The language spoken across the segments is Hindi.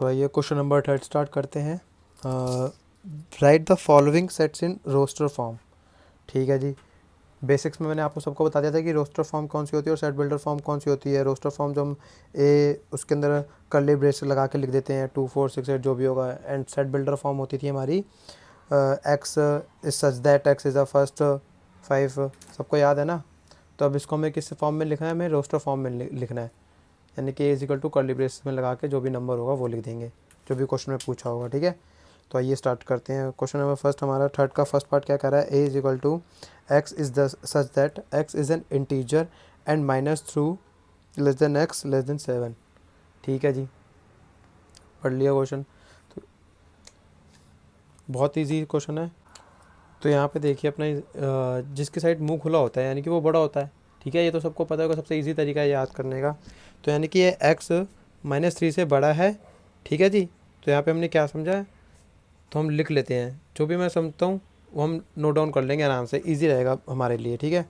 तो आइए क्वेश्चन नंबर 3 स्टार्ट करते हैं। Write the following sets in roster form. ठीक है जी, बेसिक्स में मैंने आपको सबको बता दिया था कि रोस्टर फॉर्म कौन सी होती है और सेट बिल्डर फॉर्म कौन सी होती है। रोस्टर फॉर्म जो हम उसके अंदर कर्ली ब्रेस लगा के लिख देते हैं 2 4 6 8 जो भी होगा, एंड सेट बिल्डर फॉर्म होती थी हमारी x is such that x is the first 5। सबको याद है ना। तो अब इसको हमें किस फॉर्म में लिखना है, हमें रोस्टर फॉर्म में लिखना है, यानी कि is equal to curly brace में लगा के जो भी नंबर होगा वो लिख देंगे, जो भी क्वेश्चन में पूछा होगा। ठीक है, तो आइए स्टार्ट करते हैं। क्वेश्चन नंबर फर्स्ट हमारा थर्ड का फर्स्ट पार्ट क्या कह रहा है, A is equal to x is the such that x is an integer and minus three less than x less than 7। ठीक है जी, पढ़ लिया क्वेश्चन। तो बहुत ईजी क्वेश्चन है। तो यहाँ पे देखिए अपना जिसकी साइड मुंह खुला होता है यानी कि वो बड़ा होता है। ठीक है, ये तो सबको पता होगा, सबसे इजी तरीका है याद करने का। तो यानी कि ये x -3 से बड़ा है। ठीक है जी, तो यहाँ पे हमने क्या समझा है तो हम लिख लेते हैं, जो भी मैं समझता हूँ वो हम नोट डाउन कर लेंगे आराम से, ईजी रहेगा हमारे लिए। ठीक है,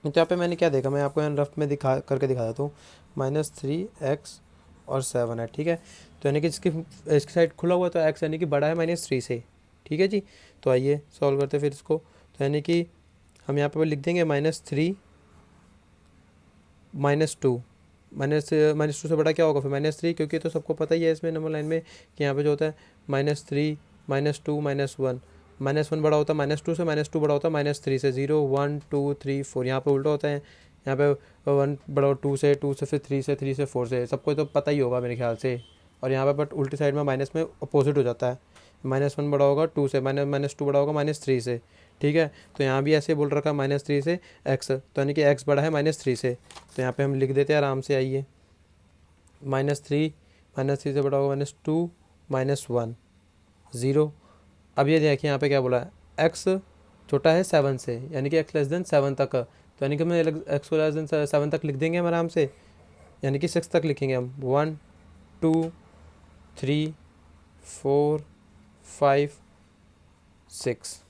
तो यहाँ पे मैंने क्या देखा, मैं आपको यहाँ रफ में दिखा देता हूँ। -3x और 7 है। ठीक है, तो यानी कि इसकी साइड खुला हुआ तो x यानी कि बड़ा है -3 से। ठीक है जी, तो आइए सॉल्व करते हैं फिर इसको। तो यानी कि हम यहाँ पे लिख देंगे -3 -2 -2 से बड़ा क्या होगा फिर -3, क्योंकि तो सबको पता ही है इसमें नंबर लाइन में कि यहाँ पे जो होता है -3 -2 -1, -1 बड़ा होता है -2 से, -2 बड़ा होता है -3 से। 0 1 2 3 4 यहाँ पे उल्टा होता है। यहाँ पे 1 बड़ा 2 से, 2 से फिर 3 से, 3 से 4 से, सबको तो पता ही होगा मेरे ख्याल से। और यहाँ पे बट उल्टी साइड में माइनस में अपोजिट हो जाता है, -1 बड़ा होगा 2 से, -2 बड़ा होगा -3 से। ठीक है, तो यहाँ भी ऐसे बोल रखा है -3 से x, तो यानी कि x बड़ा है -3 से। तो यहाँ पे हम लिख देते हैं आराम से। आइए -3 से बड़ा होगा -2 -1 0। अब ये देखिए यहाँ पे क्या बोला है, x छोटा है 7 से, यानी कि x लेस देन 7 तक। तो यानी कि मैं x को लेस देन 7 तक लिख देंगे हम आराम से, यानी कि 6 तक लिखेंगे हम। 1 2 3 4 5 6,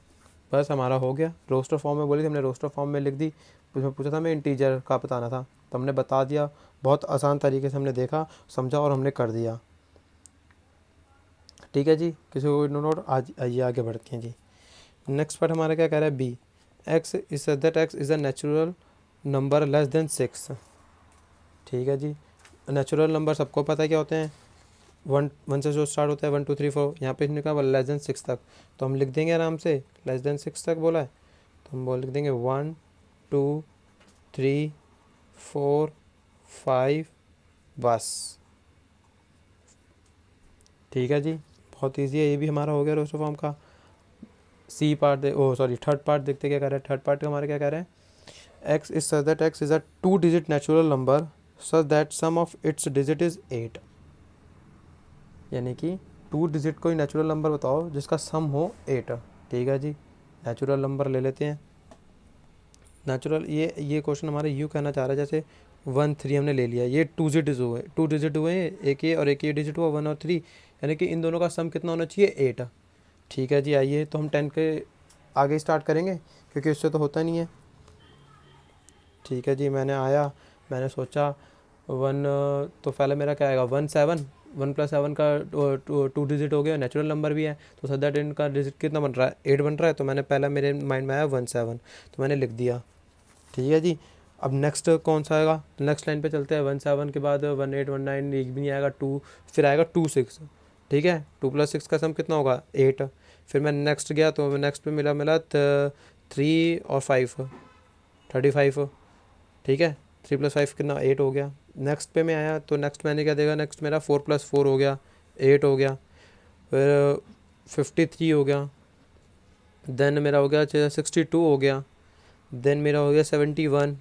बस हमारा हो गया। रोस्टर फॉर्म में बोली थी हमने, रोस्टर फॉर्म में लिख दी। उसमें पूछा था हमें इंटीजर का बताना था, तो हमने बता दिया। बहुत आसान तरीके से हमने देखा, समझा और हमने कर दिया। ठीक है जी, किसी को नोट। आज आइए आगे बढ़ते हैं जी। नेक्स्ट पार्ट हमारा क्या कह रहा है, B x is that x is a natural number less than 6। ठीक है जी, नेचुरल नंबर सबको पता है क्या होते हैं, 1 से जो स्टार्ट होता है 1 2 3 4। यहाँ पे इसने कहा लेस देन 6 तक, तो हम लिख देंगे आराम से। लेस देन 6 तक बोला है तो हम लिख देंगे 1 2 3 4 5, बस। ठीक है जी, बहुत ईजी है, ये भी हमारा हो गया रोस्टर फॉर्म का। सी पार्ट थर्ड पार्ट देखते क्या कह रहा है। थर्ड पार्ट हमारे क्या कह रहे हैं, x is such that x is a 2 digit natural number such that sum of its digit is 8। यानी कि 2 डिजिट कोई नेचुरल नंबर बताओ जिसका सम हो 8। ठीक है जी, नेचुरल नंबर ले लेते हैं। नेचुरल ये क्वेश्चन हमारे यूँ कहना चाह रहा है जैसे 1 3 हमने ले लिया, ये 2 डिजिट हुए, एक ये और एक ये डिजिट हुआ 1 और 3, यानी कि इन दोनों का सम कितना होना चाहिए, 8। ठीक है जी, आइए तो हम 10 के आगे स्टार्ट करेंगे क्योंकि इससे तो होता नहीं है। ठीक है जी, मैंने सोचा 1, तो पहले मेरा क्या आएगा 1 7, 1 + 7 का 2 डिजिट हो गया, नेचुरल नंबर भी है, तो सर दैट इनका डिजिट कितना बन रहा है, 8 बन रहा है। तो मैंने पहला मेरे माइंड में आया 1 7, तो मैंने लिख दिया। ठीक है जी, अब नेक्स्ट कौन सा आएगा, नेक्स्ट लाइन पे चलते हैं। 1 7 के बाद 1 8 1 9 एक भी नहीं आएगा, 2 फिर आएगा 2 6। ठीक है, 2 + 6 का सम कितना होगा 8। फिर मैं नेक्स्ट गया तो नेक्स्ट पे मिला 3 और 5 35। ठीक है, 3 + 5 कितना 8 हो गया। नेक्स्ट पे मैं आया तो नेक्स्ट मैंने क्या देखा, नेक्स्ट मेरा 4 + 4 हो गया 8 हो गया। फिर 53 हो गया, देन मेरा हो गया 62 हो गया, देन मेरा हो गया 71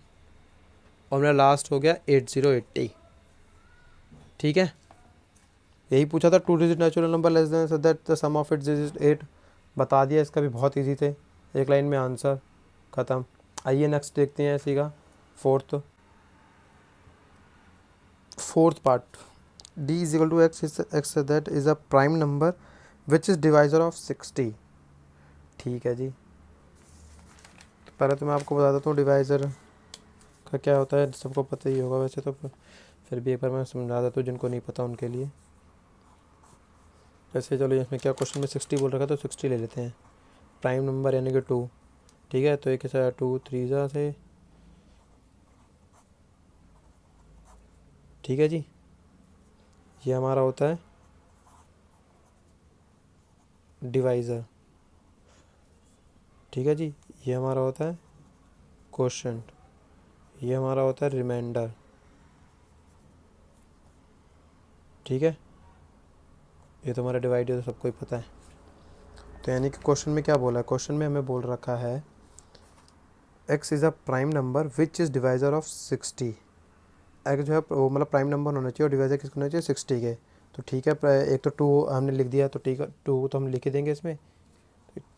और मेरा लास्ट हो गया 80 ठीक है, यही पूछा था 2 digit natural number less than so that the sum of its digit 8। बता दिया, इसका भी बहुत इजी थे, एक लाइन में आंसर ख़त्म। आइए नेक्स्ट देखते हैं इसी का fourth part. d is equal to x that is a prime number which is divisor of 60। ठीक है जी, तो पहले तो मैं आपको बता देता हूँ डिवाइज़र का क्या होता है, सबको पता ही होगा वैसे तो, फिर भी एक बार मैं समझा देता हूँ जिनको नहीं पता उनके लिए। वैसे चलो इसमें क्या क्वेश्चन में 60 बोल रखा तो 60 ले लेते हैं। प्राइम नंबर यानी कि 2, ठीक है। तो एक ऐसा 2 3 से, ठीक है जी। ये हमारा होता है डिवाइज़र, ठीक है जी। ये हमारा होता है क्वोशंट, ये हमारा होता है रिमाइंडर, ठीक है। ये तो हमारा डिवाइडर तो सबको ही पता है। तो यानी कि क्वेश्चन में क्या बोला है, क्वेश्चन में हमें बोल रखा है x is a prime number which is divisor of 60। x जो है वो मतलब प्राइम नंबर होना चाहिए और डिवाइज़र किसका होना चाहिए 60 के। तो ठीक है, एक तो 2 हमने लिख दिया तो ठीक है, 2 तो हम लिख ही देंगे इसमें,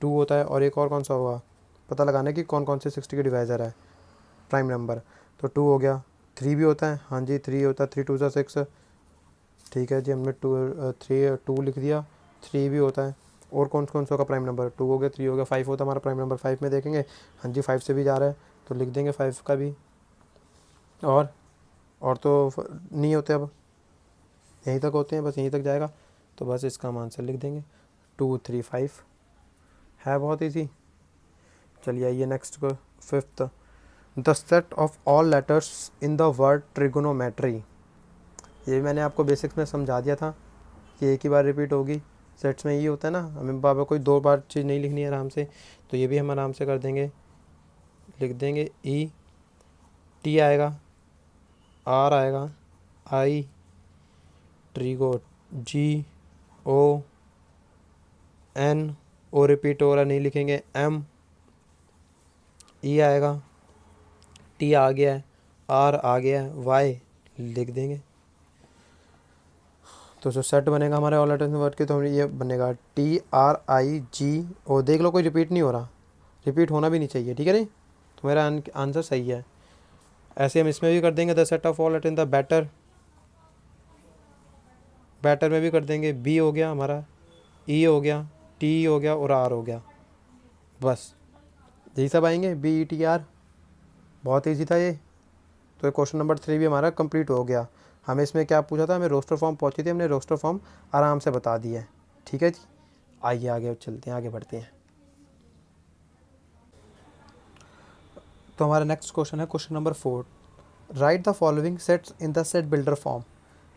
2 होता है। और एक और कौन सा होगा, पता लगाना कि कौन कौन से 60 के डिवाइज़र है प्राइम नंबर। तो 2 हो गया, 3 भी होता है, हाँ जी 3 होता है, 3 2 6, ठीक है जी। हमने 2 लिख दिया, 3 भी होता है। और कौन कौन सा का प्राइम नंबर, 2 हो गया, 3 हो गया, 5 होता है हमारा प्राइम नंबर। 5 में देखेंगे, हाँ जी 5 से भी जा रहा है तो लिख देंगे 5 का भी। और तो नहीं होते, अब यहीं तक होते हैं, बस यहीं तक जाएगा तो बस इसका हम आंसर लिख देंगे 2 3 5 है, बहुत ईजी। चलिए आइए नेक्स्ट को, fifth, the set of all letters in the word trigonometry. ये भी मैंने आपको बेसिक्स में समझा दिया था कि एक ही बार रिपीट होगी। सेट्स में ये होता है ना, हमें बाबा कोई 2 बार चीज़ नहीं लिखनी है आराम से, तो ये भी हम आराम से कर देंगे, लिख देंगे ई, टी आएगा, आर आएगा, आई, ट्रीगो, जी, ओ, एन, ओ रिपीट हो रहा नहीं लिखेंगे, एम, ई आएगा, टी आ गया है, आर आ गया है, वाई लिख देंगे। तो जो सेट बनेगा हमारे ऑल लेटर्स वर्ड के, तो ये बनेगा टी आर आई जी ओ। देख लो कोई रिपीट नहीं हो रहा, रिपीट होना भी नहीं चाहिए, ठीक है नहीं, तो मेरा आंसर सही है। ऐसे हम इसमें भी कर देंगे, the set of all letter in the better, better में भी कर देंगे, बी हो गया हमारा, ई हो गया, टी हो गया और आर हो गया, बस यही सब आएंगे, बी ई टी आर। बहुत ईजी था ये। तो क्वेश्चन नंबर 3 भी हमारा कंप्लीट हो गया। हमें इसमें क्या पूछा था, हमें रोस्टर फॉर्म पहुंची थी, हमने रोस्टर फॉर्म आराम से बता दिया है, ठीक है जी। आइए आगे चलते हैं, आगे बढ़ते हैं। तो हमारा नेक्स्ट क्वेश्चन है question number 4, right the following sets in the set builder form.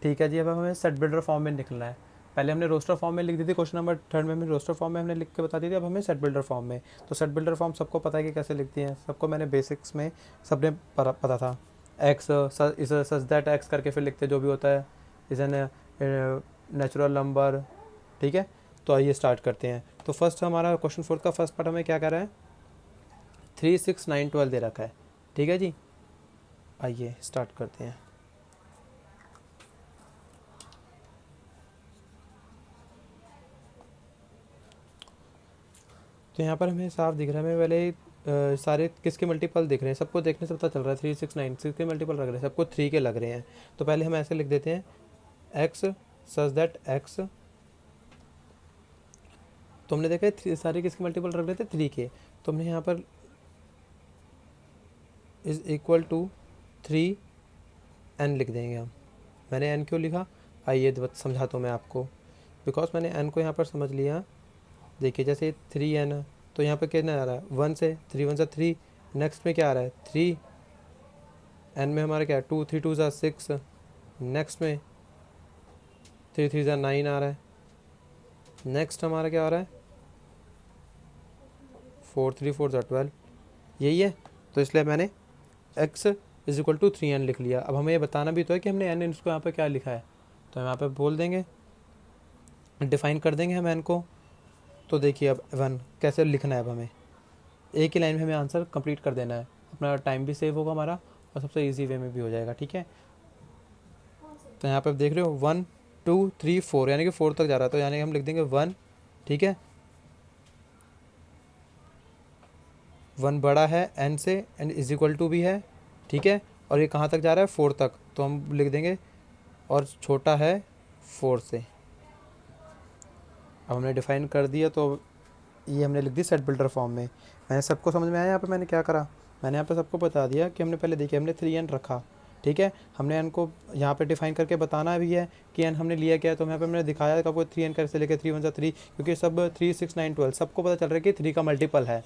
ठीक है जी, अब हमें सेट बिल्डर फॉर्म में निकलना है। पहले हमने रोस्टर फॉर्म में लिख दी थी, क्वेश्चन नंबर 3 में हमने रोस्टर फॉर्म में हमने लिख के बता दी थी, अब हमें सेट बिल्डर फॉर्म में। तो सेट बिल्डर फॉर्म सबको पता है कि कैसे लिखती हैं, सबको मैंने बेसिक्स में सबने पता था। X is such that x करके फिर लिखते जो भी होता है, इज एन नेचुरल नंबर, ठीक है। तो आइए स्टार्ट करते हैं। तो फर्स्ट हमारा क्वेश्चन 4 का फर्स्ट पार्ट हमें क्या कह रहा है, 3 6 9 12 दे रखा है, ठीक है जी। आइए स्टार्ट करते हैं। तो यहाँ पर हमें साफ दिख रहा है, हमें पहले सारे किसके मल्टीपल दिख रहे हैं, सबको देखने से पता चल रहा है 3 6 9 6 के मल्टीपल लग रहे हैं, सबको 3 के लग रहे हैं। तो पहले हम ऐसे लिख देते हैं, एक्स सच दैट एक्स, तो हमने देखा सारे किसके मल्टीपल रख रहे थे 3 के, तो हमने यहाँ पर इज इक्वल टू 3 एन लिख देंगे हम। मैंने एन क्यों लिखा, आइए समझाता हूँ मैं आपको। बिकॉज मैंने एन को यहाँ पर समझ लिया, देखिए जैसे 3 एन, तो यहाँ पर कितना आ रहा है 1 से, 3 1 से 3, नेक्स्ट में क्या आ रहा है 3, एन में हमारा क्या है 2 3 2 ज़ा 6, नेक्स्ट में 3 3 ज़ा 9 आ रहा है, नेक्स्ट हमारा क्या आ रहा है 4 3 4 ज़ा 12, यही है। तो इसलिए मैंने x is equal to 3n लिख लिया। अब हमें ये बताना भी तो है कि हमने n इसको यहाँ पे क्या लिखा है, तो हम यहाँ पे बोल देंगे, डिफाइन कर देंगे हम n को। तो देखिए अब 1 कैसे लिखना है, अब हमें एक ही लाइन में हमें आंसर कंप्लीट कर देना है, अपना टाइम भी सेव होगा हमारा और सबसे ईजी वे में भी हो जाएगा, ठीक है। तो यहाँ पे देख रहे हो 1 2 3 4, यानी कि 4 तक जा रहा है, तो यानी कि हम लिख देंगे 1, ठीक है। 1 बड़ा है n से, एंड इज इक्वल टू भी है, ठीक है। और ये कहाँ तक जा रहा है 4 तक, तो हम लिख देंगे और छोटा है 4 से। अब हमने डिफाइन कर दिया, तो ये हमने लिख दी सेट बिल्डर फॉर्म में। मैंने सबको समझ में आया, यहाँ पे मैंने क्या करा, मैंने यहाँ पे सबको बता दिया कि हमने पहले देखिए हमने 3n रखा, ठीक है, हमने एन को यहाँ पे डिफाइन करके बताना भी है कि एन हमने लिया क्या है। तो यहाँ पे मैंने दिखाया कि आपको 3n कैसे लेके 3 1 3, क्योंकि सब 3 6 9 12 सबको पता चल रहा है कि 3 का मल्टीपल है।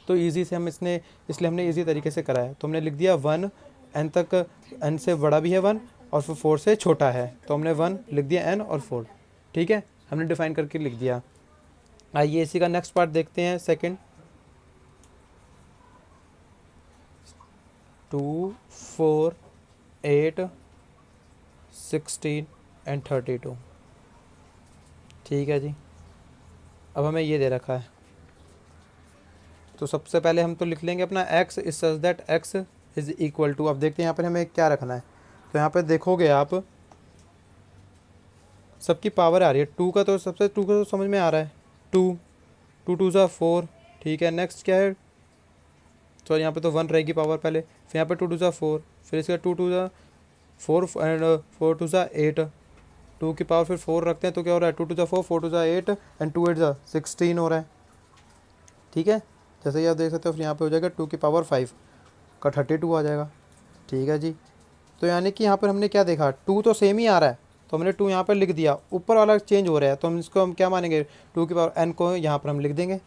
तो ईजी से हम इसलिए हमने ईजी तरीके से करा है। तो हमने लिख दिया 1 एन तक, एन से बड़ा भी है 1 और फिर 4 से छोटा है, तो हमने 1 लिख दिया एन और 4। ठीक है, हमने डिफाइन करके लिख दिया। आइए इसी का नेक्स्ट पार्ट देखते हैं, सेकंड। 2 4 8 16 एंड 32। ठीक है जी, अब हमें ये दे रखा है, तो सबसे पहले हम तो लिख लेंगे अपना x is such that x is equal to. अब देखते हैं यहाँ पर हमें क्या रखना है। तो यहाँ पे देखोगे आप, सबकी पावर आ रही है 2 का, तो सबसे 2 का तो समझ में आ रहा है, 2 2 2 ज़ा 4। ठीक है, नेक्स्ट क्या है, तो यहाँ पे तो 1 रहेगी पावर पहले, फिर यहाँ पे 2 2 ज़ा 4, फिर इसका 2 2 ज़ा 4 एंड 4 2 ज़ा 8, 2 की पावर फिर 4 रखते हैं, तो क्या हो रहा है 2 2 ज़ा 4 4 2 ज़ा 8 एंड 2 8 ज़ा 16 हो रहा है। ठीक है, जैसे कि आप देख सकते हो, फिर यहाँ पे हो जाएगा 2 की पावर 5 का 32 आ जाएगा। ठीक है जी, तो यानी कि यहाँ पर हमने क्या देखा, 2 तो सेम ही आ रहा है, तो हमने 2 यहाँ पर लिख दिया, ऊपर वाला चेंज हो रहा है, तो हम इसको हम क्या मानेंगे, 2 की पावर n को यहाँ पर हम लिख देंगे,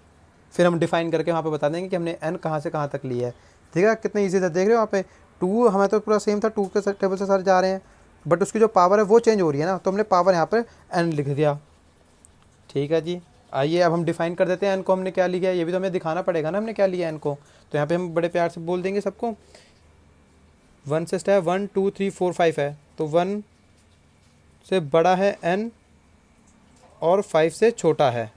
फिर हम डिफाइन करके वहाँ पे बता देंगे कि हमने n कहाँ से कहाँ तक लिया है। ठीक है, कितना ईजी था, देख रहे हो वहाँ पे 2 हमें तो पूरा सेम था, 2 के टेबल से सारे जा रहे हैं, बट उसकी जो पावर है वो चेंज हो रही है ना, तो हमने पावर यहाँ पर n लिख दिया। ठीक है जी, आइए अब हम डिफाइन कर देते हैं n को हमने क्या लिया है, ये भी तो हमें दिखाना पड़ेगा ना हमने क्या लिया है n को। तो यहाँ पे हम बड़े प्यार से बोल देंगे सबको, 1 से स्टार्ट 1 2 3 4 5 है, तो 1 से बड़ा है n और 5 से छोटा है।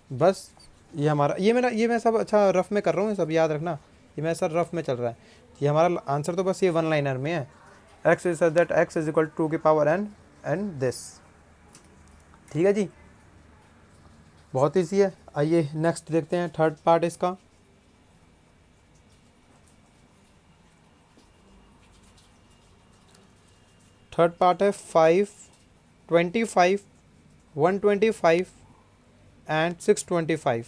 बस ये हमारा, ये मैं सब अच्छा रफ में कर रहा हूँ, सब याद रखना, ये मैं सर रफ में चल रहा है। ये हमारा आंसर तो बस ये 1 लाइनर में है, x is that x is equal to की पावर n एंड दिस। ठीक है जी, बहुत ईजी है। आइए नेक्स्ट देखते हैं थर्ड पार्ट इसका। थर्ड पार्ट है 5 25 125 एंड 625।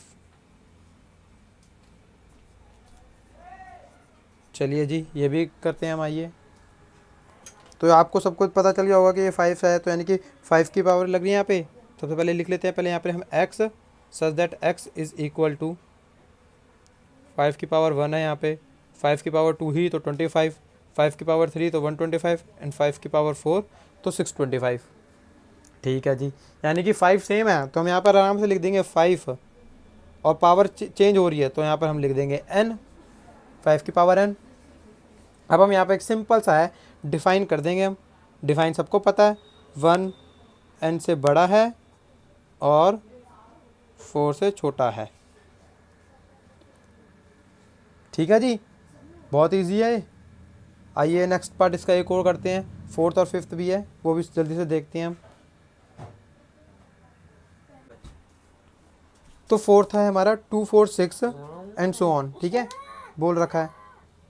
चलिए जी, ये भी करते हैं हम। आइए, तो आपको सब कुछ पता चल गया होगा कि ये 5 है, तो यानी कि 5 की पावर लग रही है यहाँ पे। सबसे पहले लिख लेते हैं, पहले यहाँ पे हम x such that x is equal to 5 की पावर 1 है यहाँ पे, 5 की पावर 2 ही तो 25, 5 की पावर 3 तो 125 एंड 5 की पावर 4 तो 625। ठीक है जी, यानी कि 5 सेम है, तो हम यहाँ पर आराम से लिख देंगे 5, और पावर चेंज हो रही है, तो यहाँ पर हम लिख देंगे n, 5 की पावर n। अब हम यहाँ पे एक सिंपल सा है डिफाइन कर देंगे हम, डिफाइन सबको पता है, 1 n से बड़ा है और 4 से छोटा है। ठीक है जी, बहुत इजी है। आइए नेक्स्ट पार्ट इसका एक और करते हैं, 4th और 5th भी है, वो भी जल्दी से देखते हैं हम। तो 4th है हमारा 2 4 6 एंड सो ऑन। ठीक है, बोल रखा है।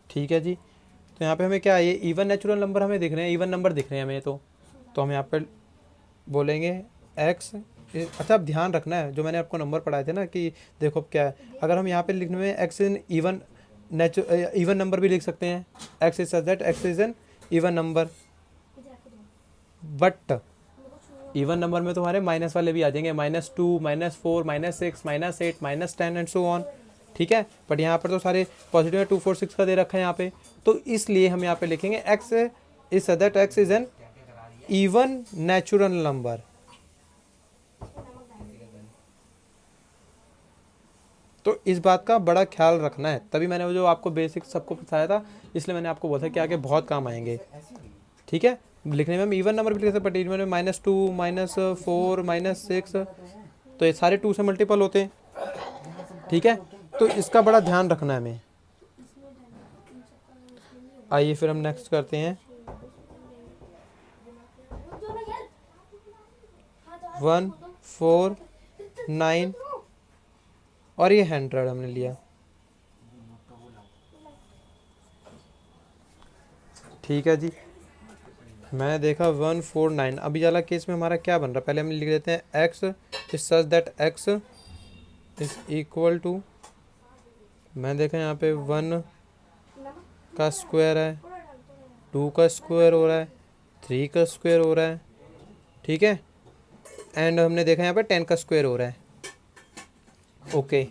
ठीक है जी, तो यहाँ पे हमें क्या है, ये इवन नेचुरल नंबर हमें दिख रहे हैं, इवन नंबर दिख रहे हैं हमें, तो हम यहाँ पे बोलेंगे x। अच्छा, अब ध्यान रखना है, जो मैंने आपको नंबर पढ़ाए थे ना, कि देखो क्या है, अगर हम यहाँ पे लिखने में x इन इवन नंबर भी लिख सकते हैं, x is such that x is an even number, but even number में तो हमारे माइनस वाले भी आ जाएंगे, -2 -4 -6 -8 -10 एंड सो ऑन। ठीक है, बट यहाँ पर तो सारे पॉजिटिव 2 4 6 का दे रखा है यहाँ पे, तो इसलिए हम यहाँ पे लिखेंगे x is such that x is an even natural number. तो इस बात का बड़ा ख्याल रखना है, तभी मैंने वो जो आपको बेसिक सबको बताया था, इसलिए मैंने आपको बोला था कि आगे बहुत काम आएंगे। ठीक है, लिखने में हम इवन नंबर भी लिख सकते, बट इवन में -2 -4 -6, तो ये सारे 2 से मल्टीपल होते हैं। ठीक है, तो इसका बड़ा ध्यान रखना है हमें। आइए फिर हम नेक्स्ट करते हैं, 1 4 9 और ये 100 हमने लिया। ठीक है जी, मैंने देखा 1 4 9। अभी वाला केस में हमारा क्या बन रहा है, पहले हम लिख देते हैं x is such that x is equal to, मैं देखा यहाँ पे 1 का स्क्वायर है 2 का स्क्वायर हो रहा है, 3 का स्क्वायर हो रहा है, ठीक है, एंड हमने देखा यहाँ पे 10 का स्क्वायर हो रहा है। ओके,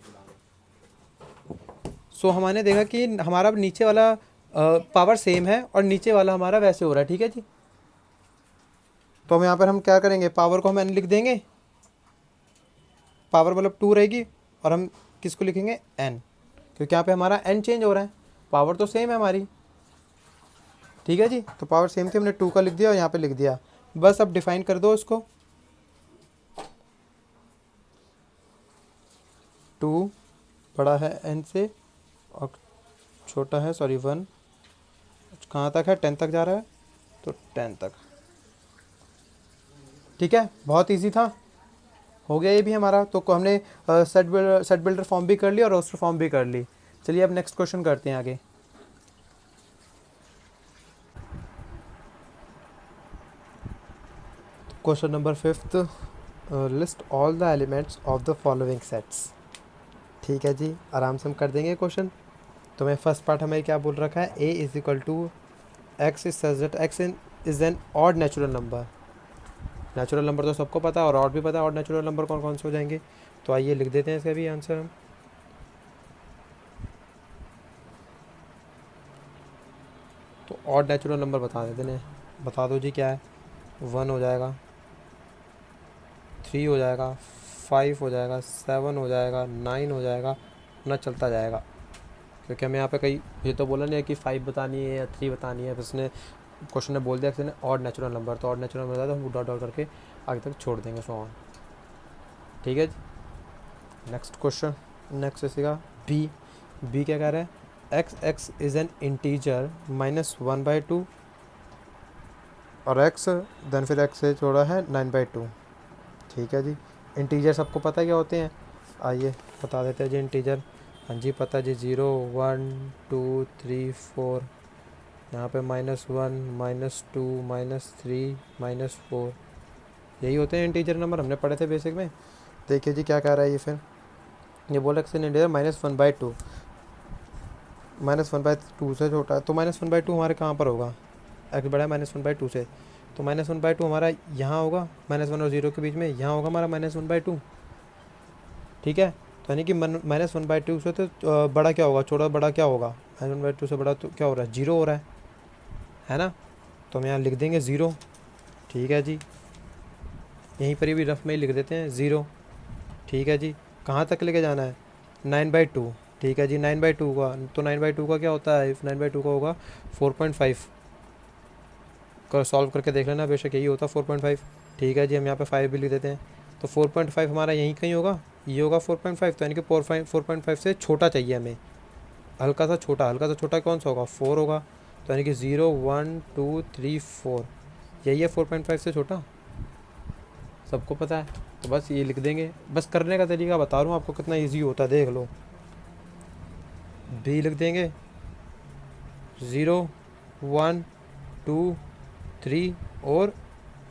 सो हमने देखा कि हमारा नीचे वाला पावर सेम है और नीचे वाला हमारा वैसे हो रहा है, ठीक है जी। तो हम यहाँ पर हम क्या करेंगे, पावर को हम n लिख देंगे, पावर मतलब 2 रहेगी, और हम किसको लिखेंगे, n, क्योंकि यहाँ पे हमारा n चेंज हो रहा है, पावर तो सेम है हमारी, ठीक है जी। तो पावर सेम थी, हमने 2 का लिख दिया और यहाँ पे लिख दिया। बस अब डिफाइन कर दो इसको, 2 बड़ा है n से और छोटा है, सॉरी 1 कहाँ तक है, 10 तक जा रहा है, तो 10 तक, ठीक है। बहुत इजी था, हो गया ये भी हमारा। तो हमने सेट बिल्डर फॉर्म भी कर ली और रोस्टर फॉर्म भी कर ली। चलिए अब नेक्स्ट क्वेश्चन करते हैं आगे। Question number 5, list all the elements of the following sets. ठीक है जी, आराम से हम कर देंगे क्वेश्चन। तो मैं फर्स्ट पार्ट हमें क्या बोल रखा है, a is equal to x is such that x is an odd natural number. Natural number तो सबको पता है और ऑड भी पता है, ऑड नेचुरल नंबर कौन कौन से हो जाएंगे। तो आइए लिख देते हैं इसका भी आंसर हम। तो ऑड नेचुरल नंबर बता देते हैं, बता दो जी क्या है। 1 हो जाएगा, 3 हो जाएगा, 5 हो जाएगा, 7 हो जाएगा, 9 हो जाएगा, ना चलता जाएगा। क्योंकि हमें यहाँ पे कहीं ये तो बोला नहीं है कि 5 बतानी है या 3 बतानी है, बस ने क्वेश्चन ने बोल दिया कि ऑड नेचुरल नंबर, तो ऑड नेचुरल नंबर तो हम डॉट डॉट करके आगे तक छोड़ देंगे, सो ऑन। ठीक है जी, नेक्स्ट क्वेश्चन, नेक्स्ट इसीगा बी क्या कह रहा है, एक्स इज एन इंटीजर -1/2 और एक्स देन फिर एक्स से जोड़ा है 9/2। ठीक है जी, इंटीजर सबको पता है क्या होते हैं, आइए बता देते हैं जी इंटीजर। हाँ जी पता जी, 0 1 2 3 4, यहाँ पे -1 -2 -3 -4, यही होते हैं इंटीजर नंबर, हमने पढ़े थे बेसिक में। देखिए जी क्या कह रहा है ये, फिर ये बोला कि इंटीजर -1/2, -1/2 से छोटा है, तो -1/2 हमारे कहाँ पर होगा, एक्स बड़ा है -1/2 से, तो -1/2 हमारा यहाँ होगा, -1 और 0 के बीच में यहाँ होगा हमारा -1/2। ठीक है, तो यानी कि -1/2 से तो बड़ा क्या होगा, छोटा बड़ा क्या होगा, -1/2 से बड़ा तो क्या हो रहा है, 0 हो रहा है ना। तो हम यहाँ लिख देंगे 0। ठीक है जी, यहीं पर भी रफ में ही लिख देते हैं 0। ठीक है जी, कहाँ तक लेके जाना है, 9/2। ठीक है जी, 9/2 का, तो 9/2 का क्या होता है, 9/2 का होगा 4.5 कर, सॉल्व करके देख लेना, बेशक यही होता 4.5। ठीक है जी, हम यहाँ पे 5 भी लिख देते हैं, तो 4.5 हमारा यहीं कहीं होगा, ये होगा 4.5, तो यानी कि 4.5 से छोटा चाहिए हमें, हल्का सा छोटा कौन सा होगा, 4 होगा, तो यानी कि 0 1 2 3 4, यही है 4.5 से छोटा, सबको पता है। तो बस ये लिख देंगे, बस करने का तरीका बता रहा हूँ आपको कितना इजी होता है, देख लो। बी लिख देंगे 0 1 2 3 और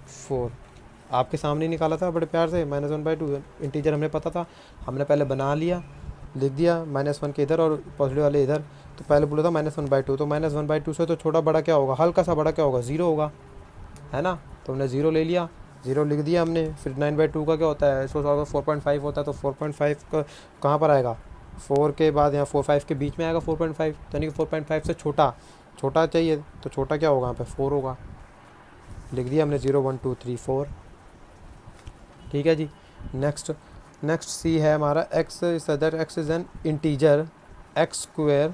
4, आपके सामने ही निकाला था बड़े प्यार से, -1/2 इंटीजर हमने पता था, हमने पहले बना लिया, लिख दिया -1 के इधर और पॉजिटिव वाले इधर। तो पहले बोला था -1/2, तो -1/2 से तो छोटा बड़ा क्या होगा, हल्का सा बड़ा क्या होगा, 0 होगा, है ना। तो हमने 0 ले लिया, 0 लिख दिया हमने। फिर 9/2 का क्या होता है, इसको 4.5 होता है, तो 4.5 का कहाँ पर आएगा, 4 के बाद यहाँ 4 5 के बीच में आएगा 4.5, तो यानी कि 4.5 से छोटा चाहिए, तो छोटा क्या होगा यहाँ पे, 4 होगा, लिख दिया हमने 0 1 2 3 4। ठीक है जी, नेक्स्ट सी है हमारा, x is an integer x²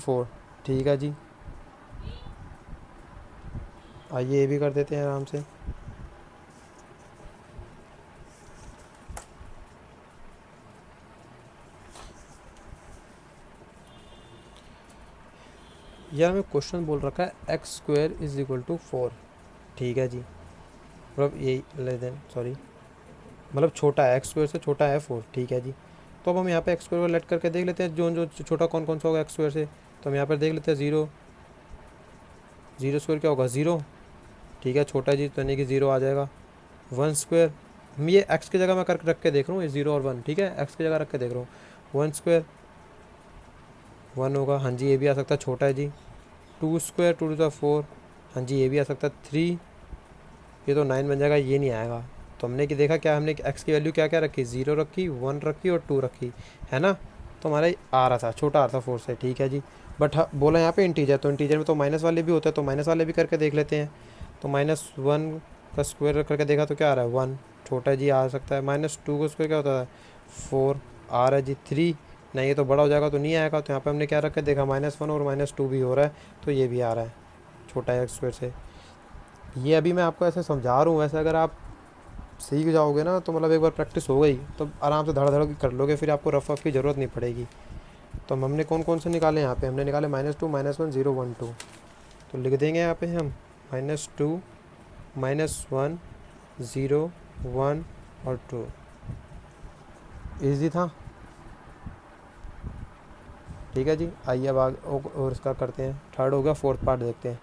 <4। ठीक है जी, आइए ये भी कर देते हैं आराम से। यह हमें क्वेश्चन बोल रखा है x² = 4। ठीक है जी, मतलब यही ले दें, सॉरी मतलब छोटा है, x² से छोटा है 4। ठीक है जी, तो अब हम यहाँ पे x² को लेट करके देख लेते हैं, जो छोटा कौन सा होगा x² से। तो हम यहाँ पर देख लेते हैं 0 क्या होगा, 0। ठीक है, छोटा जी, तो यानी कि 0 आ जाएगा। 1², हम ये x की जगह मैं करके रख के देख रहा हूँ, ये 0 और 1, ठीक है, x की जगह रख के देख रहा हूँ। 1² 1 होगा, हाँ जी ये भी आ सकता है, छोटा है जी। 2 स्क्वायर 2 टू द 4, हाँ जी ये भी आ सकता है 3, ये तो 9 बन जाएगा, ये नहीं आएगा। तो हमने कि देखा क्या, हमने x की वैल्यू क्या क्या रखी, 0 रखी, 1 रखी और 2 रखी, है ना। तो हमारा आ रहा था, छोटा आ रहा था 4 से, ठीक है जी। बट बोला यहाँ पे इंटीजर, तो इंटीजर में तो माइनस वाले भी होते हैं, तो माइनस वाले भी करके देख लेते हैं। तो -1 का स्क्वायर करके देखा तो क्या आ रहा है 1, छोटा जी आ सकता है। -2 का स्क्वायर क्या होता है 4, आ रहा है जी 3, नहीं ये तो बड़ा हो जाएगा तो नहीं आएगा। तो यहाँ पे हमने क्या रखा देखा -1 और -2 भी हो रहा है, तो ये भी आ रहा है छोटा है स्क्वायर से। ये अभी मैं आपको ऐसे समझा रहा हूँ, वैसे अगर आप सीख जाओगे ना तो मतलब एक बार प्रैक्टिस हो गई तो आराम से धड़ धड़ कर लोगे, फिर आपको रफ ऑफ की ज़रूरत नहीं पड़ेगी। तो हमने कौन कौन से निकाले यहाँ पे, हमने निकाले -2 -1 0 1 2, तो लिख देंगे यहाँ पे हम -2 -1 0 1 और 2। ईजी था, ठीक है जी। आइए अब आगे और इसका करते हैं, थर्ड हो गया, फोर्थ पार्ट देखते हैं।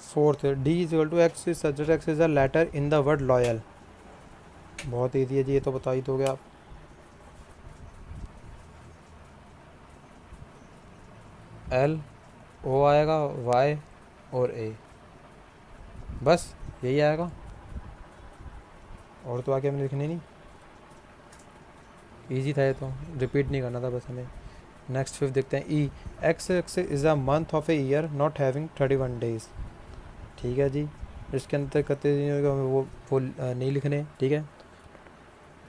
Fourth, D is equal to x is such that x is a letter in the word loyal. बहुत ईजी है जी, ये तो बता ही दोगे आप। एल ओ आएगा, वाई और ए, बस यही आएगा, और तो आगे हमें लिखने नहीं। इजी था ये तो, रिपीट नहीं करना था बस हमें। नेक्स्ट फिफ्थ देखते हैं, E x x is a month of a year not having 31 days, ठीक है जी। इसके अंदर करते वो नहीं लिखने, ठीक है,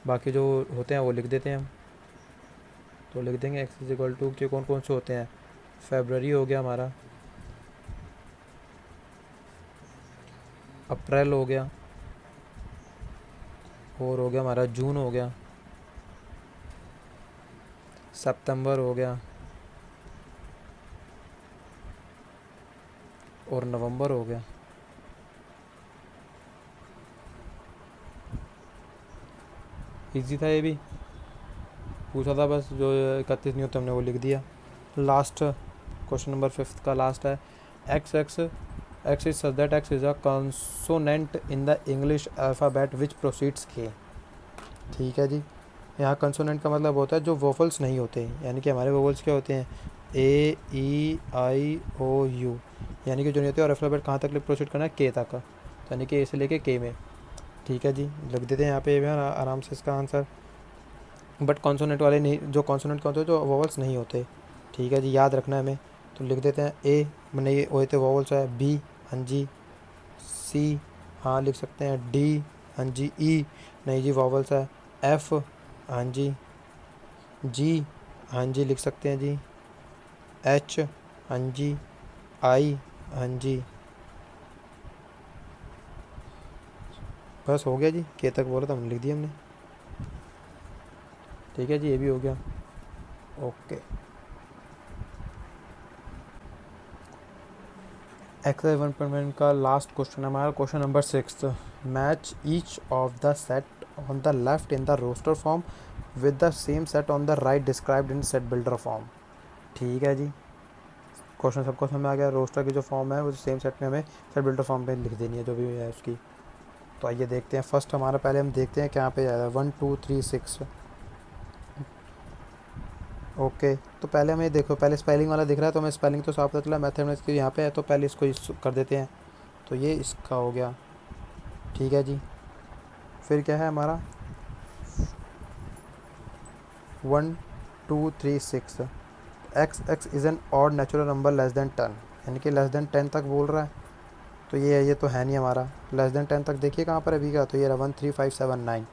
बाकी जो होते हैं वो लिख देते हैं हम। तो लिख देंगे एक्स इज इक्वल टू के कौन कौन से होते हैं, फेबररी हो गया हमारा, अप्रैल हो गया, और हो गया हमारा जून हो गया, सितंबर हो गया, और नवंबर हो गया। इजी था ये भी, पूछा था बस, जो 31 नहीं होते हमने वो लिख दिया। लास्ट क्वेश्चन नंबर 5 का लास्ट है, x x x is such that x is a consonant in the English alphabet which proceeds के, ठीक है जी। यहाँ कंसोनेंट का मतलब होता है जो वोवल्स नहीं होते, यानी कि हमारे वोवल्स क्या होते हैं, ए ई आई ओ यू, यानी कि जो नहीं होते, और अल्फ़ाबेट कहाँ तक प्रोसीड करना है, के तक, यानी कि ए से लेके के में, ठीक है जी। लिख देते हैं यहाँ पे आराम से इसका आंसर। बट कॉन्सोनेंट वाले नहीं, जो कॉन्सोनेंट का होते हैं जो वोवल्स नहीं होते, ठीक है जी, याद रखना है हमें। तो लिख देते हैं ए मैंने ये होते वोवल्स है, बी हाँ जी, सी हाँ लिख सकते हैं, डी हाँ जी, ई नहीं जी वोवल्स है, एफ हाँ जी, जी हाँ जी लिख सकते हैं जी, एच हाँ जी, आई हाँ जी, बस हो गया जी, के तक बोला था हमने, लिख दिया हमने, ठीक है जी, ये भी हो गया। ओके, एक्सरसाइज 1.1 का लास्ट क्वेश्चन है हमारा, question number 6, match each of the set on the left in the roster form with the same set on the right described in set builder form, ठीक है जी। क्वेश्चन सबको समझ में आ गया, रोस्टर की जो फॉर्म है वो सेम सेट में हमें सेट बिल्डर फॉर्म पे लिख देनी है जो भी है उसकी। तो आइए देखते हैं, फर्स्ट हमारा पहले हम देखते हैं क्या पे आया है 1 2 3 6। ओके, तो पहले हमें देखो, पहले स्पेलिंग वाला दिख रहा है तो हमें स्पेलिंग तो साफ पता चला, मैथड में इसके यहाँ पे है, तो पहले इसको कर देते हैं। तो ये इसका हो गया, ठीक है जी। फिर क्या है हमारा 1 2 3 6, x x is an odd natural number less then 10, यानी कि लेस देन 10 तक बोल रहा है। तो ये है, ये तो है नहीं हमारा, लेस देन 10 तक देखिए कहाँ पर अभी का, तो ये रहा 1 3 5 7 9,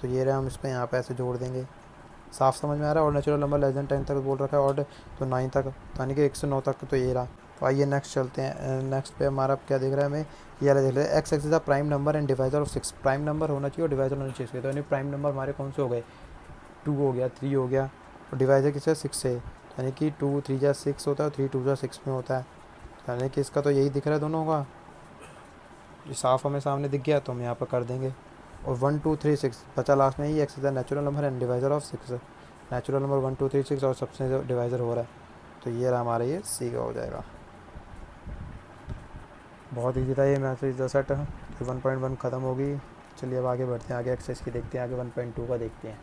तो ये रहा, हम इसको यहाँ पे ऐसे जोड़ देंगे, साफ समझ में आ रहा है। और नेचुरल नंबर लेस देन 10 तक बोल रखा है, और तो 9 तक, तो यानी कि 1 से 9 तक, तो ये रहा। तो आइए नेक्स्ट चलते हैं, नेक्स्ट पे हमारा क्या दिख रहा है हमें, ये वाला देख रहे हैं, x x is the prime number and divisor of 6, prime number होना चाहिए और डिवाइजर होना चाहिए, तो यानी प्राइम नंबर हमारे कौन से हो गए, 2 हो गया, 3 हो गया, और डिवाइजर किससे 6 से, यानी कि 2 3 जा 6 होता है और 3 2 जा 6 में होता है, यानी कि इसका तो यही दिख रहा है दोनों का, जो साफ हमें सामने दिख गया तो हम यहाँ पर कर देंगे। और 1 2 3 6 बचा लास्ट में ही, x is the natural number and divisor of 6, natural number 1 2 3 6 और सबसे जो डिवाइज़र हो रहा है, तो ये रहा हमारा, ये सी का हो जाएगा। बहुत ईजी था ये, मैथ्स सेट 1.1 ख़त्म होगी। चलिए अब आगे बढ़ते हैं, आगे एक्सरसाइज की देखते हैं, आगे 1.2 का देखते हैं।